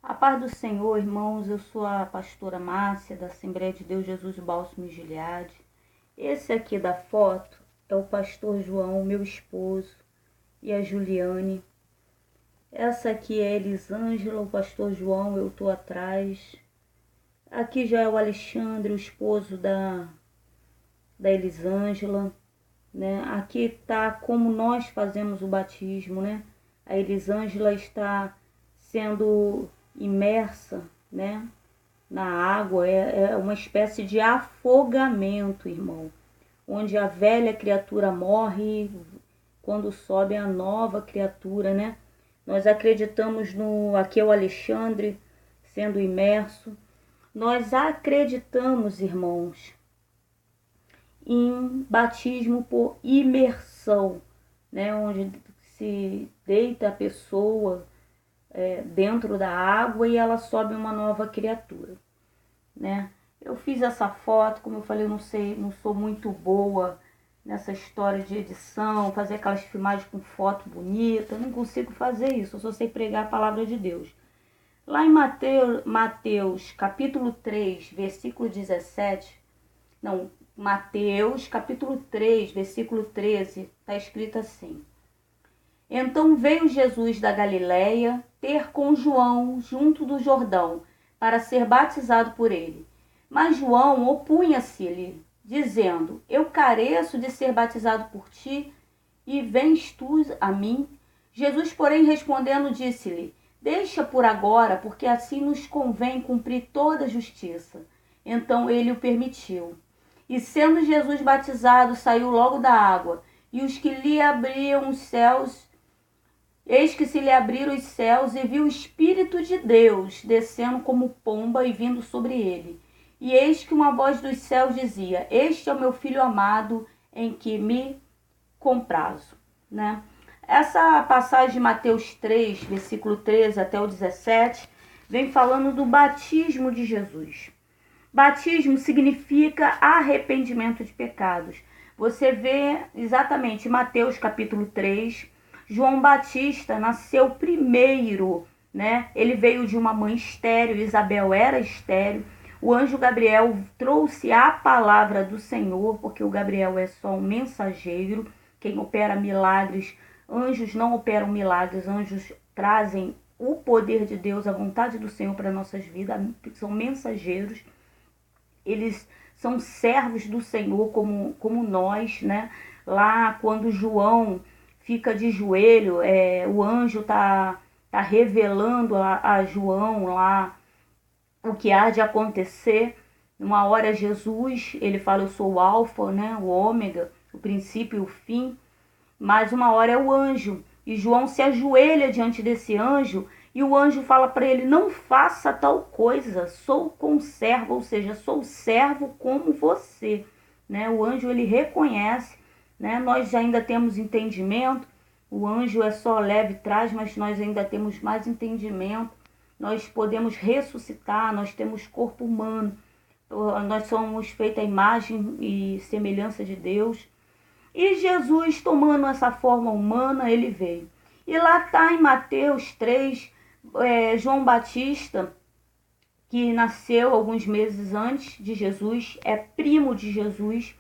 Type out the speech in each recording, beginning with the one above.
A paz do Senhor, irmãos, eu sou a pastora Márcia, da Assembleia de Deus Jesus Bálsamo e Gileade. Esse aqui da foto é o pastor João, meu esposo, e a Juliane. Essa aqui é a Elisângela, o pastor João, eu estou atrás. Aqui já é o Alexandre, o esposo da Elisângela, né? Aqui está como nós fazemos o batismo, né? A Elisângela está sendo imersa, né, na água, é uma espécie de afogamento, irmão, onde a velha criatura morre, quando sobe a nova criatura, né? Nós acreditamos aqui é o Alexandre sendo imerso. Nós acreditamos, irmãos, em batismo por imersão, né, onde se deita a pessoa dentro da água e ela sobe uma nova criatura, né? Eu fiz essa foto, como eu falei, eu não sou muito boa nessa história de edição, fazer aquelas filmagens com foto bonita, eu não consigo fazer isso, eu só sei pregar a palavra de Deus. Lá em Mateus capítulo 3, versículo 17, Mateus capítulo 3, versículo 13, está escrito assim: Então veio Jesus da Galiléia ter com João junto do Jordão, para ser batizado por ele. Mas João opunha-se-lhe, dizendo: Eu careço de ser batizado por ti, e vens tu a mim? Jesus, porém, respondendo, disse-lhe: Deixa por agora, porque assim nos convém cumprir toda a justiça. Então ele o permitiu. E sendo Jesus batizado, saiu logo da água, e os que lhe abriam os céus, eis que se lhe abriram os céus, e viu o Espírito de Deus descendo como pomba e vindo sobre ele. E eis que uma voz dos céus dizia: Este é o meu Filho amado, em que me comprazo. Né? Essa passagem de Mateus 3, versículo 13 até o 17, vem falando do batismo de Jesus. Batismo significa arrependimento de pecados. Você vê exatamente em Mateus capítulo 3, João Batista nasceu primeiro, né? Ele veio de uma mãe estéril, Isabel era estéril. O anjo Gabriel trouxe a palavra do Senhor, porque o Gabriel é só um mensageiro, quem opera milagres. Anjos não operam milagres, anjos trazem o poder de Deus, a vontade do Senhor para nossas vidas, são mensageiros. Eles são servos do Senhor como nós, né? Lá quando João fica de joelho, o anjo tá revelando a João lá o que há de acontecer. Uma hora Jesus, ele fala: eu sou o alfa, né? O ômega, o princípio e o fim. Mas uma hora é o anjo, e João se ajoelha diante desse anjo, e o anjo fala para ele: não faça tal coisa, sou conservo, ou seja, sou servo como você, né? O anjo, ele reconhece, né? Nós ainda temos entendimento, o anjo é só leve e traz, mas nós ainda temos mais entendimento, nós podemos ressuscitar, nós temos corpo humano, nós somos feitos à imagem e semelhança de Deus. E Jesus, tomando essa forma humana, ele veio. E lá está em Mateus 3, João Batista, que nasceu alguns meses antes de Jesus, é primo de Jesus.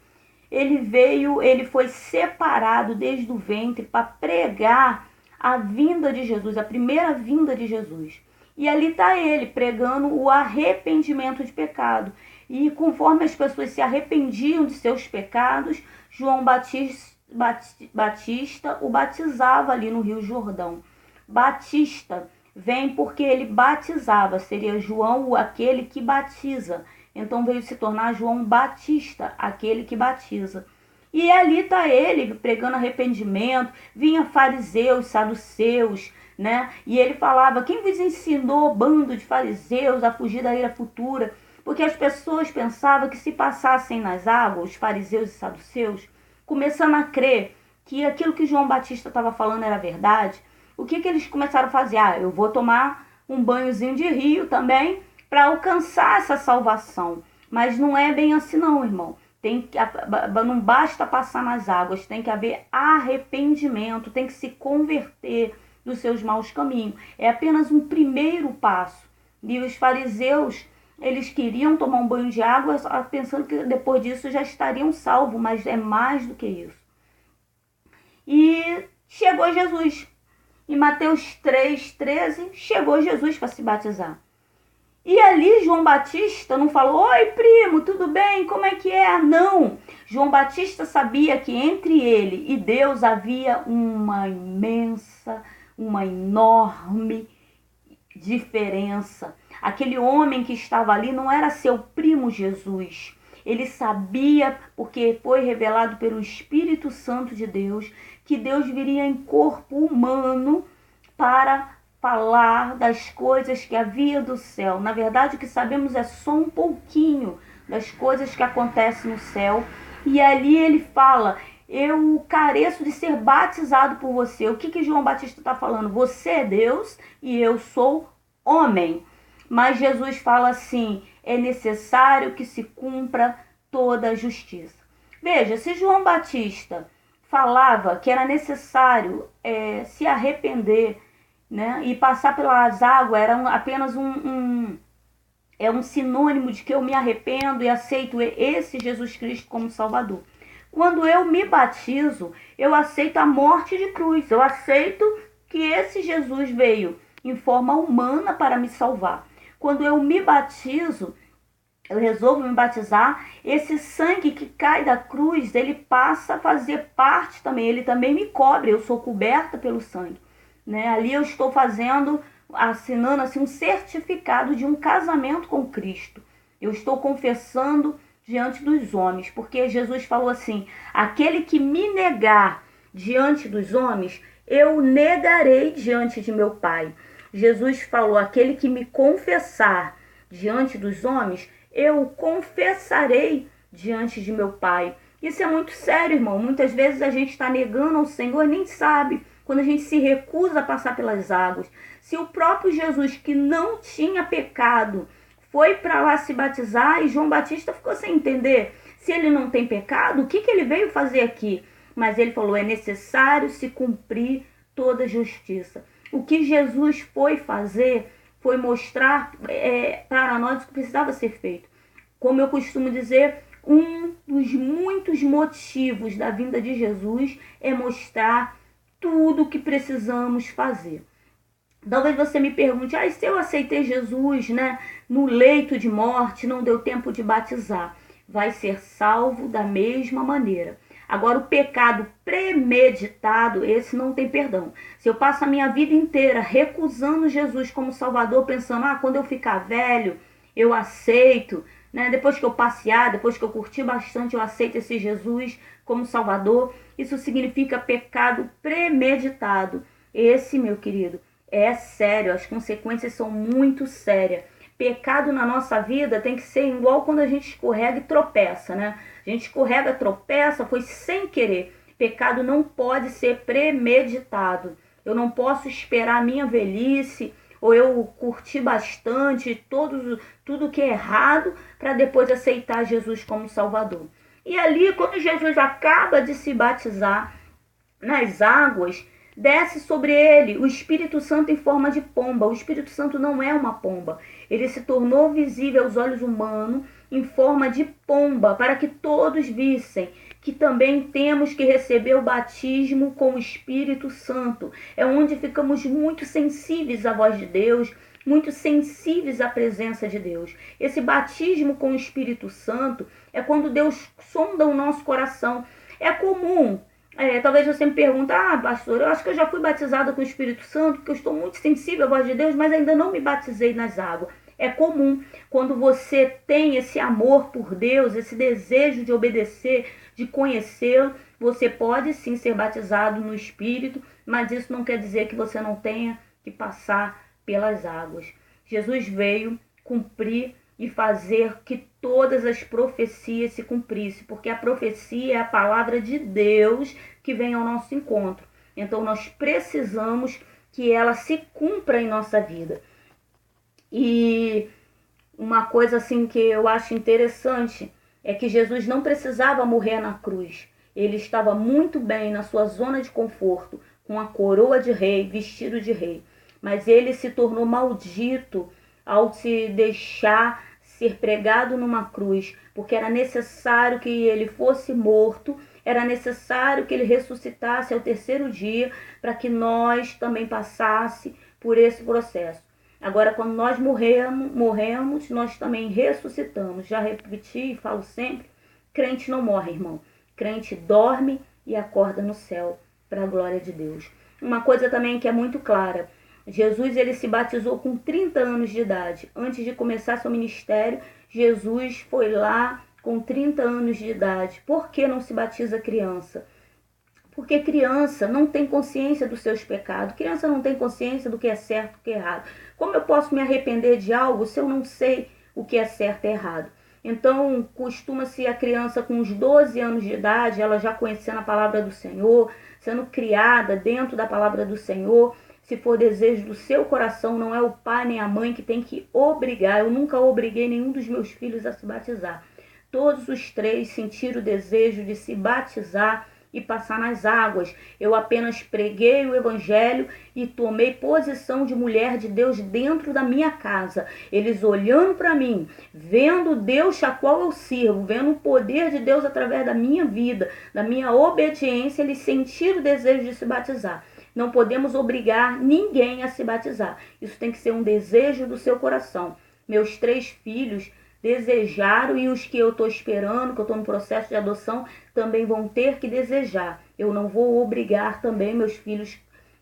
Ele veio, ele foi separado desde o ventre para pregar a vinda de Jesus, a primeira vinda de Jesus. E ali está ele, pregando o arrependimento de pecado. E conforme as pessoas se arrependiam de seus pecados, João Batista o batizava ali no Rio Jordão. Batista vem porque ele batizava, seria João aquele que batiza. Então veio se tornar João Batista, aquele que batiza. E ali está ele pregando arrependimento, vinha fariseus, saduceus, né? E ele falava: quem vos ensinou, bando de fariseus, a fugir da ira futura? Porque as pessoas pensavam que se passassem nas águas, os fariseus e saduceus, começando a crer que aquilo que João Batista estava falando era verdade, o que eles começaram a fazer? Eu vou tomar um banhozinho de rio também para alcançar essa salvação. Mas não é bem assim não, irmão. Não basta passar nas águas, tem que haver arrependimento, tem que se converter dos seus maus caminhos. É apenas um primeiro passo. E os fariseus, eles queriam tomar um banho de água pensando que depois disso já estariam salvos, mas é mais do que isso. E chegou Jesus. Em Mateus 3,13, chegou Jesus para se batizar. E ali João Batista não falou: oi primo, tudo bem? Como é que é? Não. João Batista sabia que entre ele e Deus havia uma imensa, uma enorme diferença. Aquele homem que estava ali não era seu primo Jesus. Ele sabia, porque foi revelado pelo Espírito Santo de Deus, que Deus viria em corpo humano para falar das coisas que havia do céu. Na verdade, o que sabemos é só um pouquinho das coisas que acontecem no céu. E ali ele fala: eu careço de ser batizado por você. O que João Batista está falando? Você é Deus e eu sou homem. Mas Jesus fala assim: é necessário que se cumpra toda a justiça. Veja, se João Batista falava que era necessário se arrepender, né, e passar pelas águas, era apenas um sinônimo de que eu me arrependo e aceito esse Jesus Cristo como Salvador. Quando eu me batizo, eu aceito a morte de cruz, eu aceito que esse Jesus veio em forma humana para me salvar. Quando eu me batizo, eu resolvo me batizar, esse sangue que cai da cruz, ele passa a fazer parte também, ele também me cobre, eu sou coberta pelo sangue. Né? Ali eu estou assinando assim, um certificado de um casamento com Cristo. Eu estou confessando diante dos homens, porque Jesus falou assim: aquele que me negar diante dos homens, eu negarei diante de meu Pai. Jesus falou: aquele que me confessar diante dos homens, eu confessarei diante de meu Pai. Isso é muito sério, irmão. Muitas vezes a gente está negando ao Senhor e nem sabe. Quando a gente se recusa a passar pelas águas. Se o próprio Jesus, que não tinha pecado, foi para lá se batizar, e João Batista ficou sem entender. Se ele não tem pecado, o que ele veio fazer aqui? Mas ele falou: é necessário se cumprir toda a justiça. O que Jesus foi fazer foi mostrar para nós o que precisava ser feito. Como eu costumo dizer, um dos muitos motivos da vinda de Jesus é mostrar tudo o que precisamos fazer. Talvez você me pergunte: se eu aceitei Jesus, né, no leito de morte, não deu tempo de batizar, vai ser salvo da mesma maneira. Agora, o pecado premeditado, esse não tem perdão. Se eu passo a minha vida inteira recusando Jesus como Salvador, pensando: quando eu ficar velho, eu aceito, né? Depois que eu passear, depois que eu curtir bastante, eu aceito esse Jesus como Salvador. Isso significa pecado premeditado. Esse, meu querido, é sério. As consequências são muito sérias. Pecado na nossa vida tem que ser igual quando a gente escorrega e tropeça, né? A gente escorrega, tropeça, foi sem querer. Pecado não pode ser premeditado. Eu não posso esperar a minha velhice ou eu curtir bastante tudo que é errado para depois aceitar Jesus como Salvador. E ali, quando Jesus acaba de se batizar nas águas, desce sobre ele o Espírito Santo em forma de pomba. O Espírito Santo não é uma pomba. Ele se tornou visível aos olhos humanos em forma de pomba, para que todos vissem que também temos que receber o batismo com o Espírito Santo. É onde ficamos muito sensíveis à voz de Deus, muito sensíveis à presença de Deus. Esse batismo com o Espírito Santo é quando Deus sonda o nosso coração. É comum, talvez você me pergunte: pastor, eu acho que eu já fui batizada com o Espírito Santo, porque eu estou muito sensível à voz de Deus, mas ainda não me batizei nas águas. É comum, quando você tem esse amor por Deus, esse desejo de obedecer, de conhecê-lo, você pode sim ser batizado no Espírito, mas isso não quer dizer que você não tenha que passar pelas águas. Jesus veio cumprir e fazer que todas as profecias se cumprissem, porque a profecia é a palavra de Deus que vem ao nosso encontro. Então nós precisamos que ela se cumpra em nossa vida. E uma coisa assim que eu acho interessante é que Jesus não precisava morrer na cruz. Ele estava muito bem na sua zona de conforto, com a coroa de rei, vestido de rei. Mas ele se tornou maldito ao se deixar ser pregado numa cruz, porque era necessário que ele fosse morto, era necessário que ele ressuscitasse ao terceiro dia, para que nós também passasse por esse processo. Agora, quando nós morremos, nós também ressuscitamos. Já repeti e falo sempre, crente não morre, irmão. Crente dorme e acorda no céu, para a glória de Deus. Uma coisa também que é muito clara, Jesus ele se batizou com 30 anos de idade. Antes de começar seu ministério, Jesus foi lá com 30 anos de idade. Por que não se batiza criança? Porque criança não tem consciência dos seus pecados. Criança não tem consciência do que é certo e o que é errado. Como eu posso me arrepender de algo se eu não sei o que é certo e errado? Então, costuma-se a criança com uns 12 anos de idade, ela já conhecendo a palavra do Senhor, sendo criada dentro da palavra do Senhor. Se for desejo do seu coração, não é o pai nem a mãe que tem que obrigar. Eu nunca obriguei nenhum dos meus filhos a se batizar. Todos os três sentiram o desejo de se batizar e passar nas águas. Eu apenas preguei o evangelho e tomei posição de mulher de Deus dentro da minha casa. Eles olhando para mim, vendo Deus a qual eu sirvo, vendo o poder de Deus através da minha vida, da minha obediência, eles sentiram o desejo de se batizar. Não podemos obrigar ninguém a se batizar. Isso tem que ser um desejo do seu coração. Meus 3 filhos desejaram e os que eu estou esperando, que eu estou no processo de adoção, também vão ter que desejar. Eu não vou obrigar também meus filhos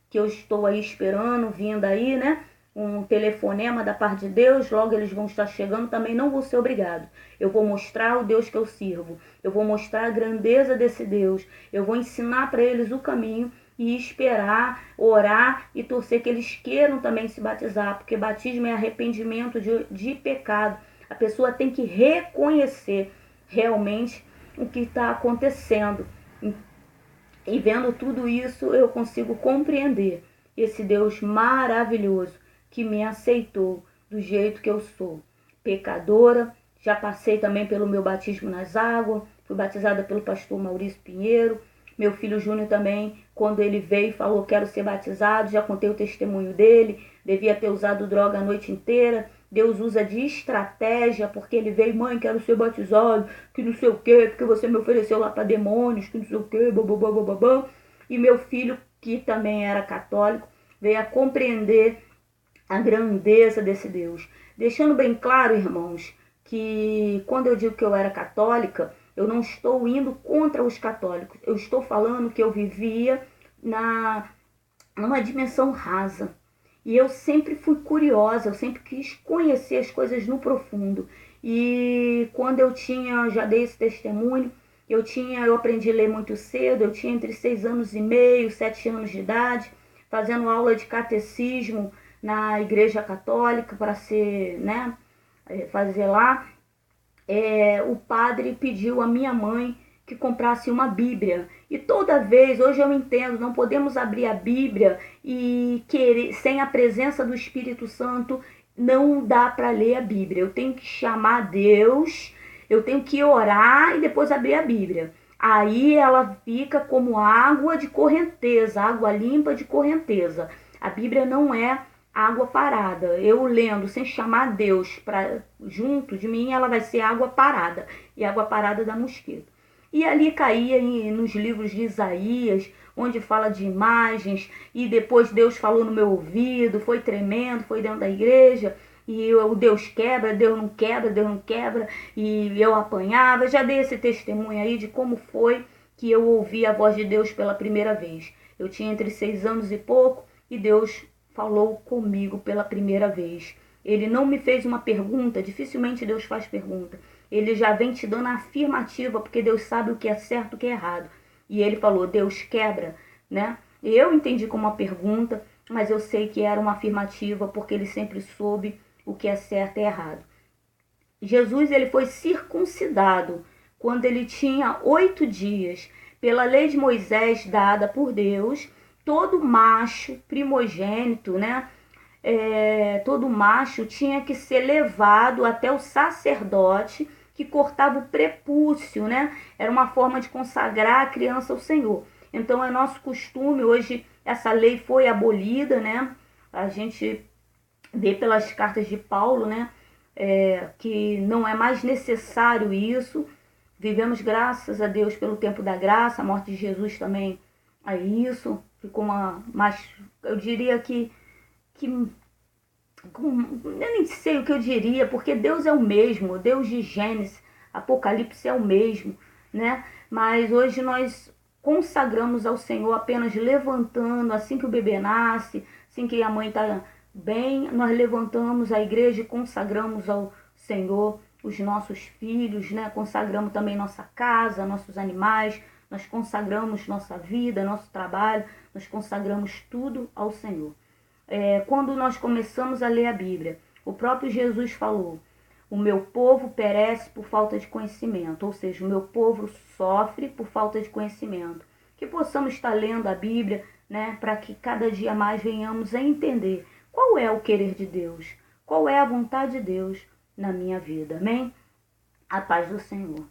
que eu estou aí esperando, vindo aí, né? Um telefonema da parte de Deus, logo eles vão estar chegando, também não vou ser obrigado. Eu vou mostrar o Deus que eu sirvo. Eu vou mostrar a grandeza desse Deus. Eu vou ensinar para eles o caminho e esperar, orar e torcer que eles queiram também se batizar, porque batismo é arrependimento de pecado. A pessoa tem que reconhecer realmente o que está acontecendo. E vendo tudo isso, eu consigo compreender esse Deus maravilhoso que me aceitou do jeito que eu sou. Pecadora, já passei também pelo meu batismo nas águas, fui batizada pelo pastor Maurício Pinheiro. Meu filho Júnior também, quando ele veio e falou quero ser batizado, já contei o testemunho dele, devia ter usado droga a noite inteira. Deus usa de estratégia, porque ele veio, mãe, quero ser batizado, que não sei o quê, porque você me ofereceu lá para demônios, que não sei o quê, babá. E meu filho, que também era católico, veio a compreender a grandeza desse Deus. Deixando bem claro, irmãos, que quando eu digo que eu era católica, eu não estou indo contra os católicos. Eu estou falando que eu vivia numa dimensão rasa. E eu sempre fui curiosa, eu sempre quis conhecer as coisas no profundo. E quando eu tinha, já dei esse testemunho, eu aprendi a ler muito cedo, eu tinha entre 6 anos e meio, 7 anos de idade, fazendo aula de catecismo na igreja católica para ser, né, fazer lá. O padre pediu à minha mãe que comprasse uma Bíblia. E toda vez, hoje eu entendo, não podemos abrir a Bíblia e querer, sem a presença do Espírito Santo, não dá para ler a Bíblia. Eu tenho que chamar Deus, eu tenho que orar e depois abrir a Bíblia. Aí ela fica como água de correnteza, água limpa de correnteza. A Bíblia não é água parada. Eu lendo sem chamar Deus junto de mim, ela vai ser água parada. E água parada dá mosquito. E ali caía nos livros de Isaías, onde fala de imagens, e depois Deus falou no meu ouvido, foi tremendo, foi dentro da igreja, e o Deus quebra, Deus não quebra, Deus não quebra, e eu apanhava. Já dei esse testemunho aí de como foi que eu ouvi a voz de Deus pela primeira vez. Eu tinha entre 6 anos e pouco, e Deus falou comigo pela primeira vez. Ele não me fez uma pergunta, dificilmente Deus faz pergunta. Ele já vem te dando a afirmativa, porque Deus sabe o que é certo e o que é errado. E ele falou, Deus quebra, né? Eu entendi como uma pergunta, mas eu sei que era uma afirmativa, porque ele sempre soube o que é certo e errado. Jesus, ele foi circuncidado quando ele tinha 8 dias. Pela lei de Moisés dada por Deus, todo macho primogênito, né? Todo macho tinha que ser levado até o sacerdote que cortava o prepúcio, né? Era uma forma de consagrar a criança ao Senhor. Então é nosso costume, hoje essa lei foi abolida, né? A gente vê pelas cartas de Paulo, né, que não é mais necessário isso. Vivemos, graças a Deus, pelo tempo da graça. A morte de Jesus também é isso. Ficou mais, eu diria que eu nem sei o que eu diria, porque Deus é o mesmo, Deus de Gênesis, Apocalipse é o mesmo, né? Mas hoje nós consagramos ao Senhor apenas levantando, assim que o bebê nasce, assim que a mãe está bem, nós levantamos a igreja e consagramos ao Senhor os nossos filhos, né? Consagramos também nossa casa, nossos animais, nós consagramos nossa vida, nosso trabalho, nós consagramos tudo ao Senhor. Quando nós começamos a ler a Bíblia, o próprio Jesus falou: o meu povo perece por falta de conhecimento, ou seja, o meu povo sofre por falta de conhecimento. Que possamos estar lendo a Bíblia, né, para que cada dia mais venhamos a entender qual é o querer de Deus, qual é a vontade de Deus na minha vida. Amém? A paz do Senhor.